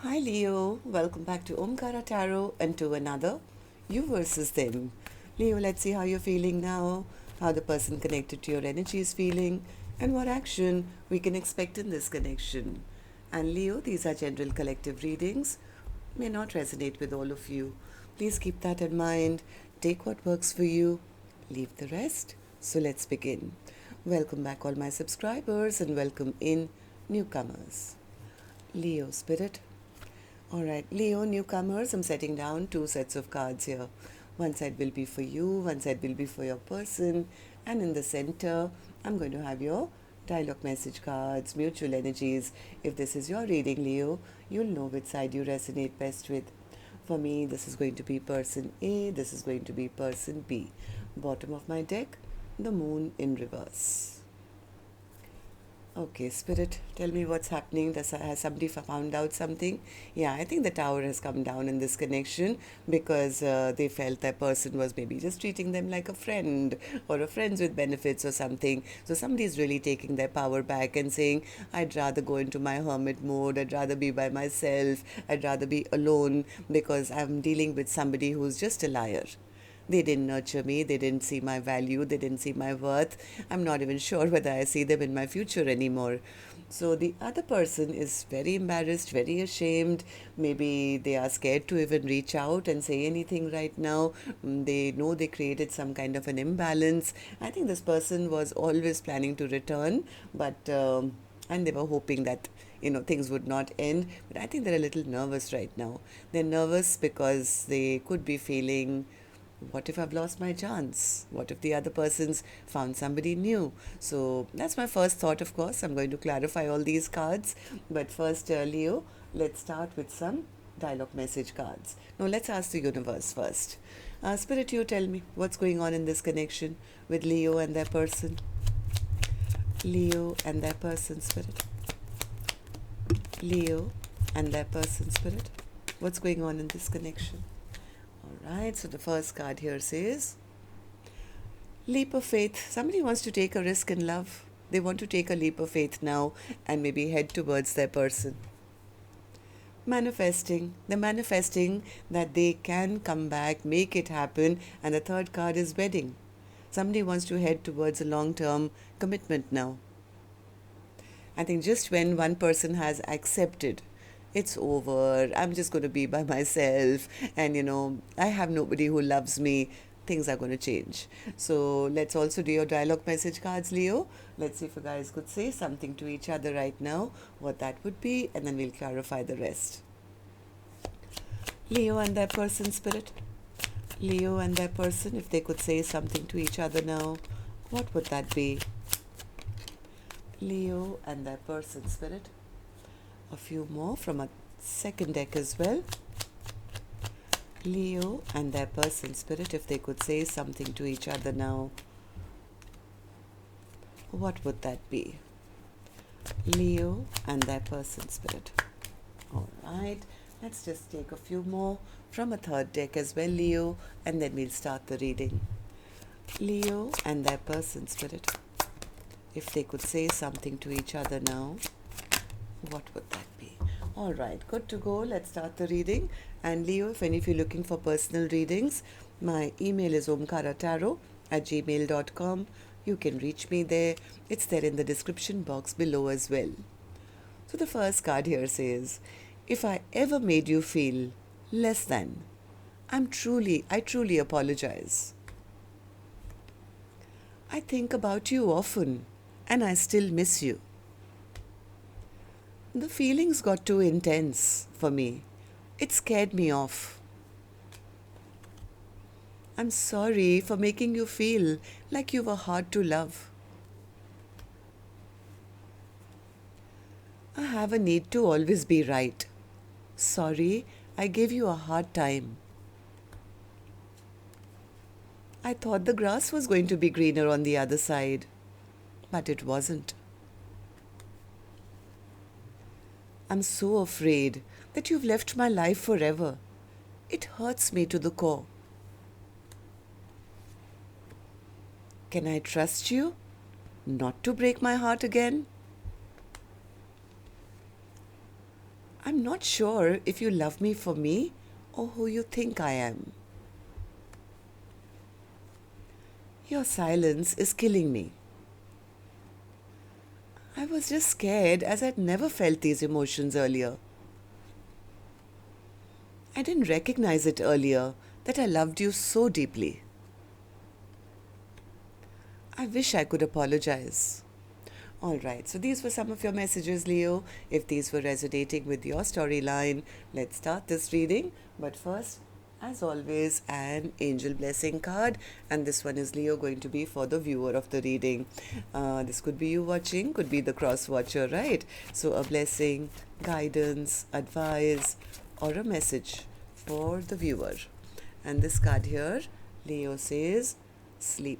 Hi Leo, welcome back to Omkaratarot and to another You versus Them. Leo, let's see how you're feeling now, how the person connected to your energy is feeling, and what action we can expect in this connection. And Leo, these are general collective readings, may not resonate with all of you. Please keep that in mind. Take what works for you, leave the rest. So let's begin. Welcome back, all my subscribers, and welcome in newcomers. Leo Spirit. Alright, Leo newcomers, I'm setting down two sets of cards here. One side will be for you, one side will be for your person, and in the center, I'm going to have your dialogue message cards, mutual energies. If this is your reading, Leo, you'll know which side you resonate best with. For me, this is going to be person A, this is going to be person B. Bottom of my deck, the moon in reverse. Okay, Spirit, tell me what's happening. Has somebody found out something? Yeah, I think the tower has come down in this connection because they felt that person was maybe just treating them like a friend or a friends with benefits or something. So somebody is really taking their power back and saying, I'd rather go into my hermit mode, I'd rather be by myself, I'd rather be alone because I'm dealing with somebody who's just a liar. They didn't nurture me, they didn't see my value, they didn't see my worth. I'm not even sure whether I see them in my future anymore. So the other person is very embarrassed, very ashamed. Maybe they are scared to even reach out and say anything right now. They know they created some kind of an imbalance. I think this person was always planning to return, but and they were hoping that things would not end. But I think they're a little nervous right now. They're nervous because they could be feeling, what if I've lost my chance? What if the other person's found somebody new? So that's my first thought, of course. I'm going to clarify all these cards. But first, Leo, let's start with some dialogue message cards. Now, let's ask the universe first. Spirit, you tell me what's going on in this connection with Leo and their person. Leo and their person, Spirit. Leo and their person, Spirit. What's going on in this connection? Alright, so the first card here says, leap of faith. Somebody wants to take a risk in love. They want to take a leap of faith now and maybe head towards their person. Manifesting. They're manifesting that they can come back, make it happen. And the third card is wedding. Somebody wants to head towards a long-term commitment now. I think just when one person has accepted, it's over, I'm just going to be by myself, and I have nobody who loves me, things are going to change. So let's also do your dialogue message cards, Leo. Let's see if you guys could say something to each other right now, what that would be, and then we'll clarify the rest. Leo and their person, Spirit. Leo and their person, if they could say something to each other now, what would that be? Leo and their person, Spirit. A few more from a second deck as well. Leo and their person, Spirit, if they could say something to each other now, what would that be? Leo and their person, Spirit. Alright, let's just take a few more from a third deck as well, Leo, and then we'll start the reading. Leo and their person, Spirit, if they could say something to each other now, what would that be? All right, good to go. Let's start the reading. And Leo, if any of you are looking for personal readings, my email is omkaratarot@gmail.com. You can reach me there. It's there in the description box below as well. So the first card here says, if I ever made you feel less than, I truly apologize. I think about you often and I still miss you. The feelings got too intense for me. It scared me off. I'm sorry for making you feel like you were hard to love. I have a need to always be right. Sorry, I gave you a hard time. I thought the grass was going to be greener on the other side, but it wasn't. I'm so afraid that you've left my life forever. It hurts me to the core. Can I trust you not to break my heart again? I'm not sure if you love me for me or who you think I am. Your silence is killing me. I was just scared as I'd never felt these emotions earlier. I didn't recognize it earlier that I loved you so deeply. I wish I could apologize. Alright, so these were some of your messages, Leo. If these were resonating with your storyline, let's start this reading. But first, as always, an angel blessing card, and this one is Leo going to be for the viewer of the reading. This could be you watching, could be the cross watcher, right? So a blessing, guidance, advice, or a message for the viewer. And this card here, Leo says, sleep.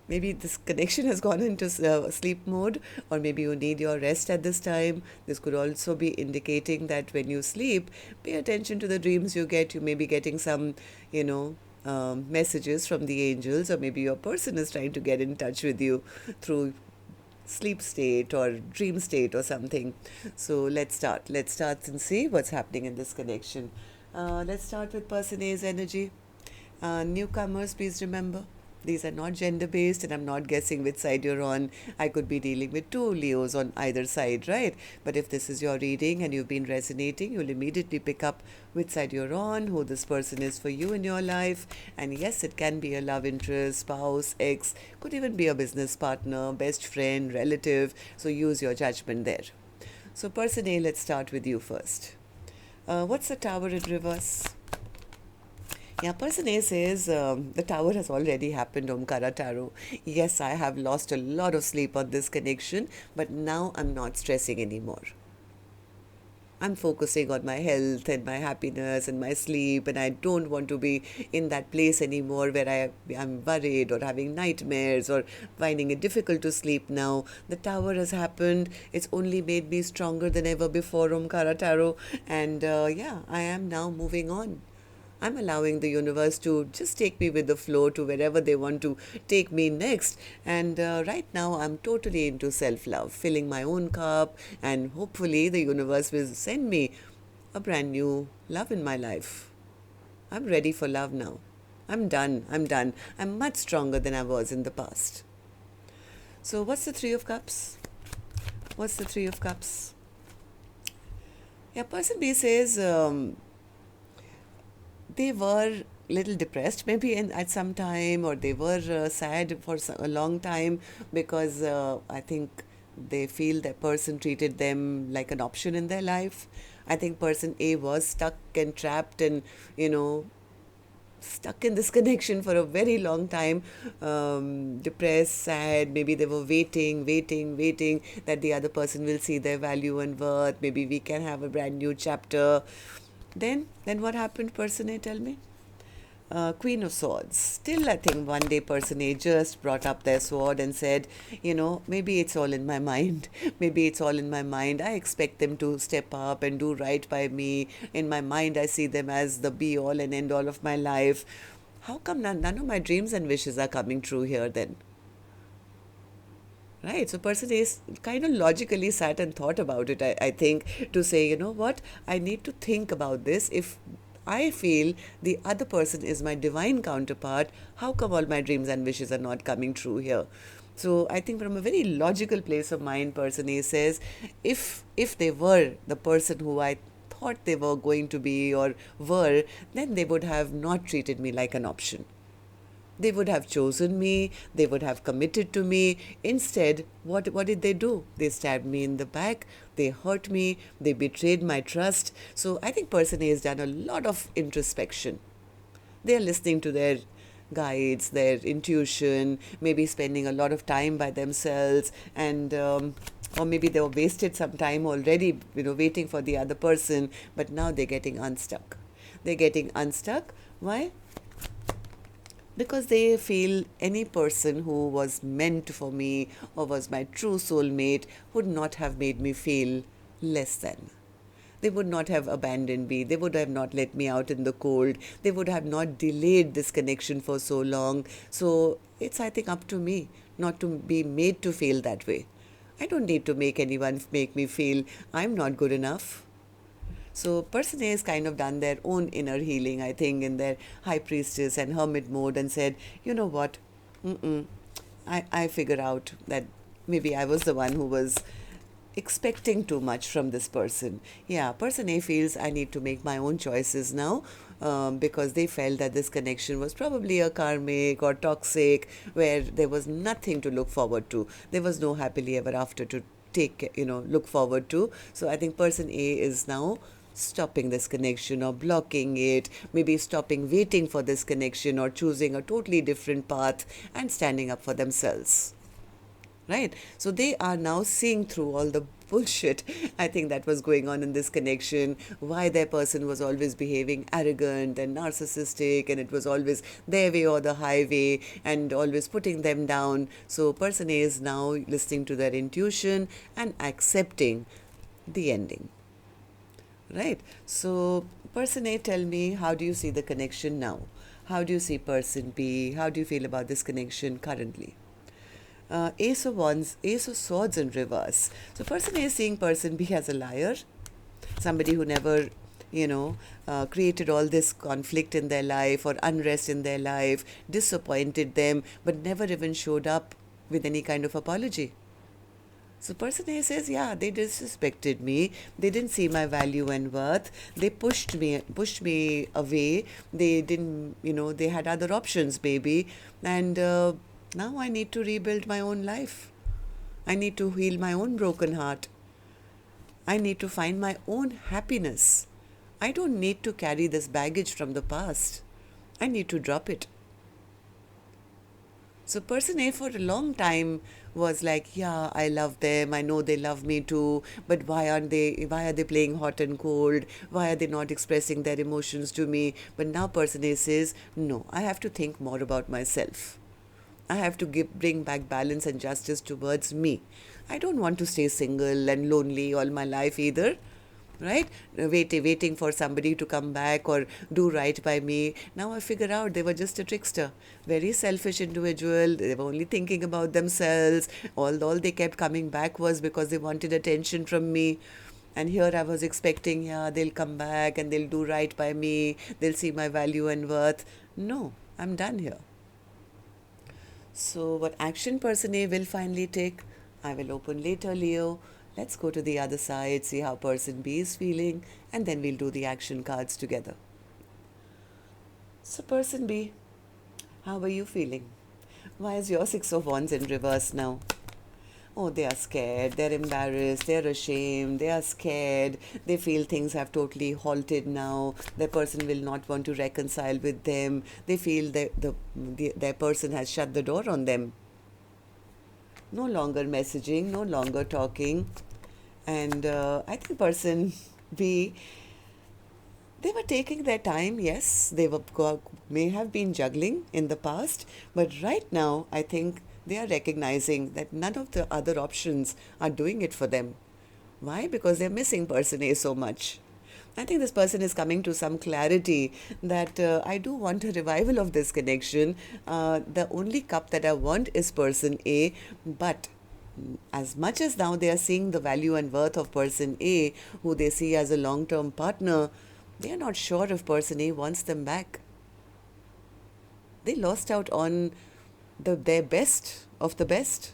Maybe this connection has gone into sleep mode, or maybe you need your rest at this time. This could also be indicating that when you sleep, pay attention to the dreams you get. You may be getting some, messages from the angels, or maybe your person is trying to get in touch with you through sleep state or dream state or something. So let's start. Let's start and see what's happening in this connection. Let's start with person A's energy. Newcomers, please remember, these are not gender-based, and I'm not guessing which side you're on. I could be dealing with two Leos on either side, right? But if this is your reading and you've been resonating, you'll immediately pick up which side you're on, who this person is for you in your life. And yes, it can be a love interest, spouse, ex, could even be a business partner, best friend, relative. So use your judgment there. So person A, let's start with you first. What's the Tower in reverse? Yeah, person A says the Tower has already happened, Omkaratarot. Yes, I have lost a lot of sleep on this connection, but now I'm not stressing anymore. I'm focusing on my health and my happiness and my sleep, and I don't want to be in that place anymore where I'm worried or having nightmares or finding it difficult to sleep now. The Tower has happened. It's only made me stronger than ever before, Omkaratarot. And I am now moving on. I'm allowing the universe to just take me with the flow to wherever they want to take me next. And right now, I'm totally into self-love, filling my own cup, and hopefully the universe will send me a brand new love in my life. I'm ready for love now. I'm done. I'm much stronger than I was in the past. So what's the Three of Cups? What's the Three of Cups? Yeah, person B says, they were little depressed maybe at some time, or they were sad for a long time because I think they feel that person treated them like an option in their life. I think person A was stuck and trapped and, stuck in this connection for a very long time, depressed, sad. Maybe they were waiting that the other person will see their value and worth. Maybe we can have a brand new chapter. Then what happened, person A, tell me? Queen of Swords. Still, I think one day person A just brought up their sword and said, maybe it's all in my mind. Maybe it's all in my mind. I expect them to step up and do right by me. In my mind, I see them as the be-all and end-all of my life. How come none of my dreams and wishes are coming true here then? Right, so person is kind of logically sat and thought about it, I think, to say, you know what, I need to think about this. If I feel the other person is my divine counterpart, how come all my dreams and wishes are not coming true here? So I think from a very logical place of mind, person A says, if they were the person who I thought they were going to be or were, then they would have not treated me like an option. They would have chosen me, they would have committed to me. Instead, what did they do? They stabbed me in the back, they hurt me, they betrayed my trust. So I think person A has done a lot of introspection. They are listening to their guides, their intuition, maybe spending a lot of time by themselves, and or maybe they were wasted some time already, waiting for the other person, but now they're getting unstuck. They're getting unstuck. Why? Because they feel any person who was meant for me or was my true soulmate would not have made me feel less than. They would not have abandoned me. They would have not let me out in the cold. They would have not delayed this connection for so long. So it's, I think, up to me not to be made to feel that way. I don't need to make anyone make me feel I'm not good enough. So person A has kind of done their own inner healing, I think, in their high priestess and hermit mode and said, you know what, mm-mm, I figure out that maybe I was the one who was expecting too much from this person. Yeah, person A feels I need to make my own choices now, because they felt that this connection was probably a karmic or toxic, where there was nothing to look forward to. There was no happily ever after to look forward to. So I think person A is now stopping this connection or blocking it, maybe stopping waiting for this connection or choosing a totally different path and standing up for themselves. Right? So they are now seeing through all the bullshit I think that was going on in this connection, why their person was always behaving arrogant and narcissistic, and it was always their way or the highway and always putting them down. So person A is now listening to their intuition and accepting the ending. Right? So person A, tell me, how do you see the connection now? How do you see person B? How do you feel about this connection currently? Ace of Wands, Ace of Swords in reverse. So person A is seeing person B as a liar, somebody who never, created all this conflict in their life or unrest in their life, disappointed them, but never even showed up with any kind of apology. So person A says, yeah, they disrespected me. They didn't see my value and worth. They pushed me away. They didn't, they had other options, baby. And now I need to rebuild my own life. I need to heal my own broken heart. I need to find my own happiness. I don't need to carry this baggage from the past. I need to drop it. So person A for a long time was like, yeah, I love them. I know they love me too. But why are they playing hot and cold? Why are they not expressing their emotions to me? But now person A says, no, I have to think more about myself. I have to bring back balance and justice towards me. I don't want to stay single and lonely all my life either. Right? Waiting for somebody to come back or do right by me. Now I figure out they were just a trickster. Very selfish individual. They were only thinking about themselves. All they kept coming back was because they wanted attention from me. And here I was expecting, yeah, they'll come back and they'll do right by me. They'll see my value and worth. No, I'm done here. So what action person A will finally take, I will open later, Leo. Let's go to the other side, see how person B is feeling, and then we'll do the action cards together. So person B, how are you feeling? Why is your Six of Wands in reverse now? Oh, they are scared, they're embarrassed, they're ashamed, they are scared, they feel things have totally halted now, their person will not want to reconcile with them, they feel that their person has shut the door on them. No longer messaging, no longer talking. And I think person B, they were taking their time, yes, they may have been juggling in the past, but right now I think they are recognizing that none of the other options are doing it for them. Why? Because they're missing person A so much. I think this person is coming to some clarity that I do want a revival of this connection. The only cup that I want is person A, but as much as now they are seeing the value and worth of person A, who they see as a long-term partner, they are not sure if person A wants them back. They lost out on their best of the best.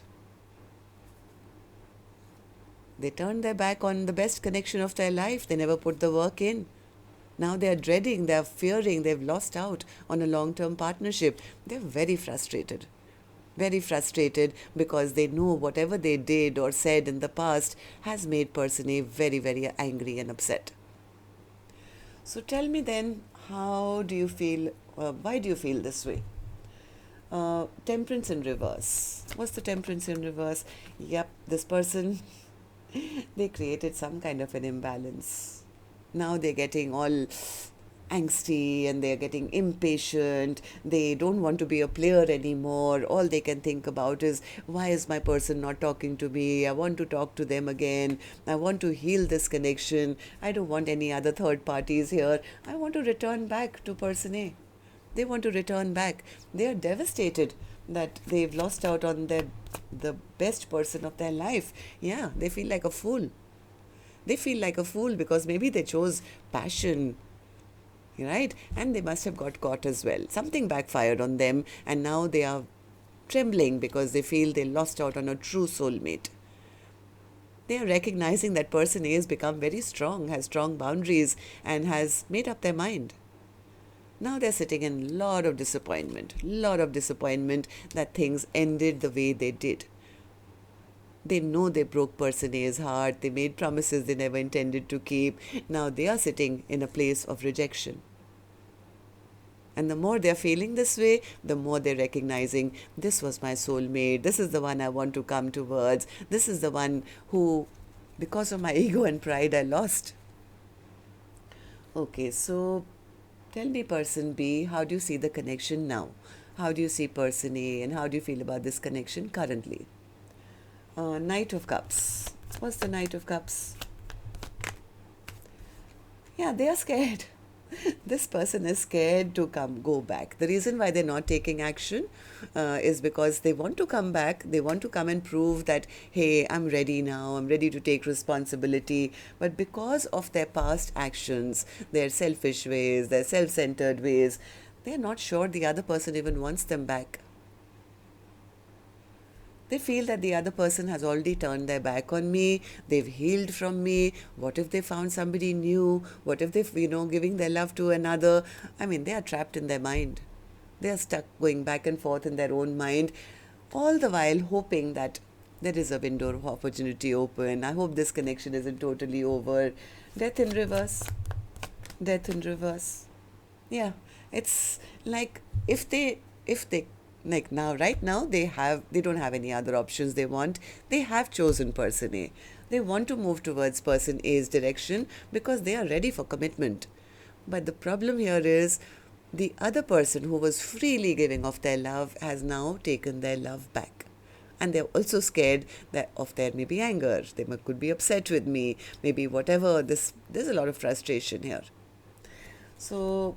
They turned their back on the best connection of their life. They never put the work in. Now they are dreading, they are fearing, they've lost out on a long-term partnership. They're very frustrated. Very frustrated because they know whatever they did or said in the past has made person A very, very angry and upset. So tell me then, how do you feel, why do you feel this way? Temperance in reverse. What's the temperance in reverse? Yep, this person, they created some kind of an imbalance. Now they're getting all angsty and they're getting impatient. They don't want to be a player anymore. All they can think about is, why is my person not talking to me? I want to talk to them again. I want to heal this connection. I don't want any other third parties here. I want to return back to person A. They want to return back. They are devastated that they've lost out on the best person of their life. Yeah, they feel like a fool. They feel like a fool because maybe they chose passion, right? And they must have got caught as well. Something backfired on them, and now they are trembling because they feel they lost out on a true soulmate. They are recognizing that person A has become very strong, has strong boundaries, and has made up their mind. Now they're sitting in lot of disappointment that things ended the way they did. They know they broke person A's heart, they made promises they never intended to keep. Now they are sitting in a place of rejection. And the more they're feeling this way, the more they're recognizing this was my soulmate, this is the one I want to come towards, this is the one who, because of my ego and pride, I lost. Okay, so tell me, person B, how do you see the connection now? How do you see person A, and how do you feel about this connection currently? Knight of Cups. What's the Knight of Cups? Yeah, they are scared. This person is scared to go back. The reason why they're not taking action is because they want to come back. They want to come and prove that, hey, I'm ready now. I'm ready to take responsibility. But because of their past actions, their selfish ways, their self-centered ways, they're not sure the other person even wants them back. They feel that the other person has already turned their back on me, they've healed from me. What if they found somebody new? What if they've, giving their love to another? I mean, they are trapped in their mind. They are stuck going back and forth in their own mind, all the while hoping that there is a window of opportunity open. I hope this connection isn't totally over. Death in reverse. Death in reverse. Yeah, it's like if they like now right now they don't have any other options. They have chosen person A. They want to move towards person A's direction because they are ready for commitment. But the problem here is the other person who was freely giving of their love has now taken their love back. And they're also scared that of their maybe anger. Could be upset with me, maybe whatever. There's a lot of frustration here. So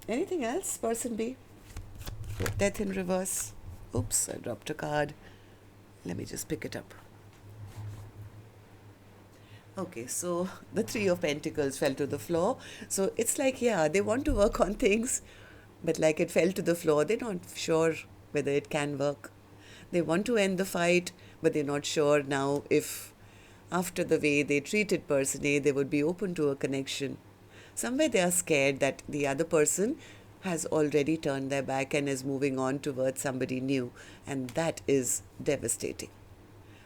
anything else, person B? Death in reverse. Oops, I dropped a card. Let me just pick it up. Okay, so the Three of Pentacles fell to the floor. So it's like, yeah, they want to work on things, but like it fell to the floor, they're not sure whether it can work. They want to end the fight, but they're not sure now if after the way they treated person A, they would be open to a connection. Somewhere they are scared that the other person has already turned their back and is moving on towards somebody new, and that is devastating.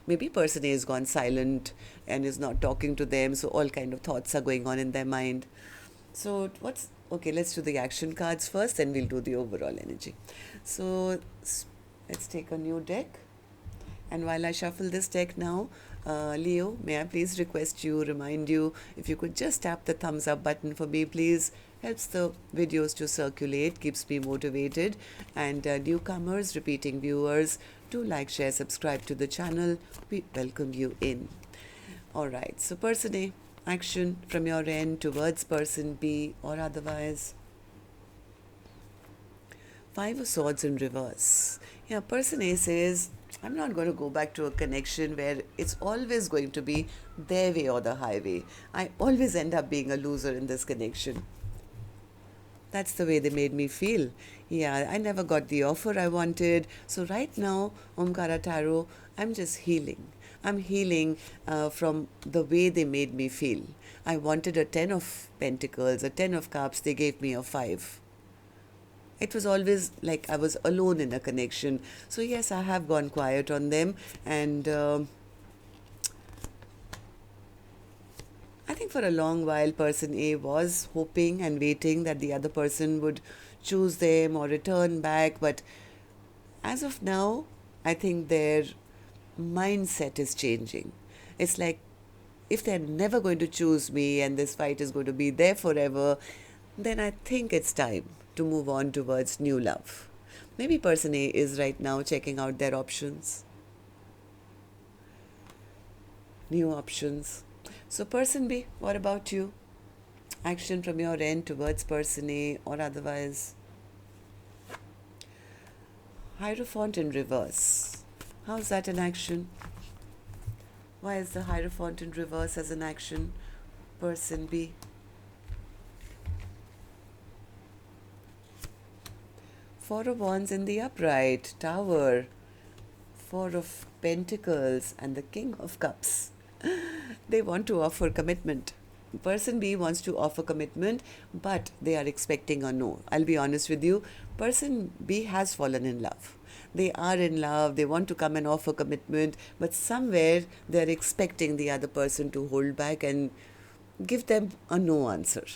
Maybe person A has gone silent and is not talking to them, so all kind of thoughts are going on in their mind. So okay, let's do the action cards first, and we'll do the overall energy. So let's take a new deck. And while I shuffle this deck now, Leo, may I please remind you, if you could just tap the thumbs up button for me, please. Helps the videos to circulate, keeps me motivated. And newcomers, repeating viewers, do like, share, subscribe to the channel. We welcome you in. Alright, so person A, action from your end towards person B or otherwise. Five of Swords in reverse. Yeah, person A says, I'm not going to go back to a connection where it's always going to be their way or the highway. I always end up being a loser in this connection. That's the way they made me feel. Yeah, I never got the offer I wanted. So right now, Omkaratarot, I'm just healing. I'm healing from the way they made me feel. I wanted a 10 of Pentacles, a 10 of Cups. They gave me a 5. It was always like I was alone in a connection. So yes, I have gone quiet on them. And I think for a long while, person A was hoping and waiting that the other person would choose them or return back. But as of now, I think their mindset is changing. It's like if they're never going to choose me and this fight is going to be there forever, then I think it's time to move on towards new love. Maybe person A is right now checking out their options. New options. So person B, what about you? Action from your end towards person A or otherwise. Hierophant in reverse. How's that in action? Why is the Hierophant in reverse as an action? Person B. Four of Wands in the upright. Tower. Four of Pentacles and the King of Cups. They want to offer commitment. Person B wants to offer commitment, but they are expecting a no. I'll be honest with you. Person B has fallen in love. They are in love. They want to come and offer commitment, but somewhere they're expecting the other person to hold back and give them a no answer.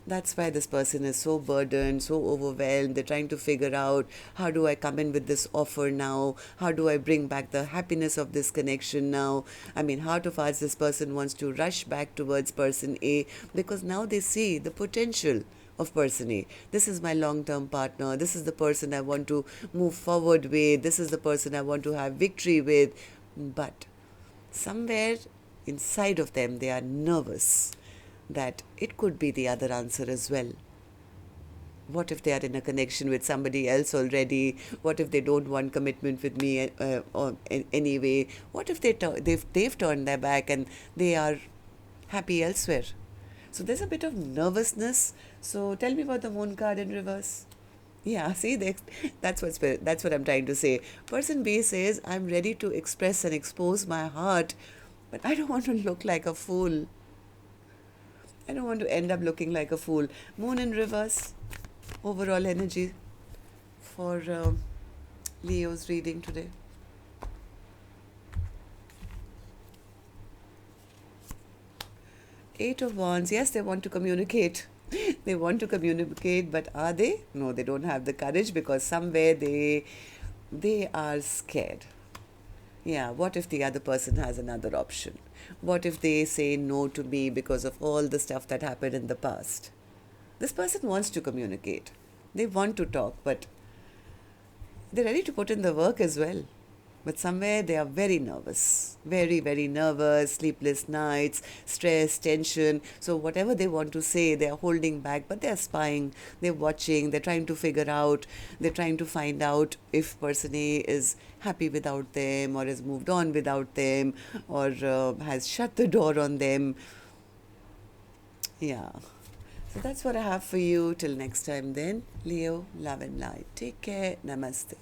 That's why this person is so burdened, so overwhelmed. They're trying to figure out, how do I come in with this offer now? How do I bring back the happiness of this connection now? I mean, heart of hearts, this person wants to rush back towards person A because now they see the potential of person A. This is my long-term partner. This is the person I want to move forward with. This is the person I want to have victory with. But somewhere inside of them, they are nervous that it could be the other answer as well. What if they are in a connection with somebody else already? What if they don't want commitment with me or anyway? What if they've turned their back and they are happy elsewhere? So there's a bit of nervousness. So tell me about the Moon card in reverse. Yeah, see, that's what I'm trying to say. Person B says, I'm ready to express and expose my heart, but I don't want to look like a fool. I don't want to end up looking like a fool. Moon in reverse. Overall energy for Leo's reading today. Eight of Wands. Yes, they want to communicate. They want to communicate, but are they? No, they don't have the courage because somewhere they are scared. Yeah, what if the other person has another option? What if they say no to me because of all the stuff that happened in the past? This person wants to communicate. They want to talk, but they're ready to put in the work as well. But somewhere they are very nervous, very, very nervous, sleepless nights, stress, tension. So whatever they want to say, they are holding back, but they are spying, they're watching, they're trying to figure out, they're trying to find out if person A is happy without them or has moved on without them or has shut the door on them. Yeah. So that's what I have for you. Till next time then, Leo, love and light. Take care. Namaste.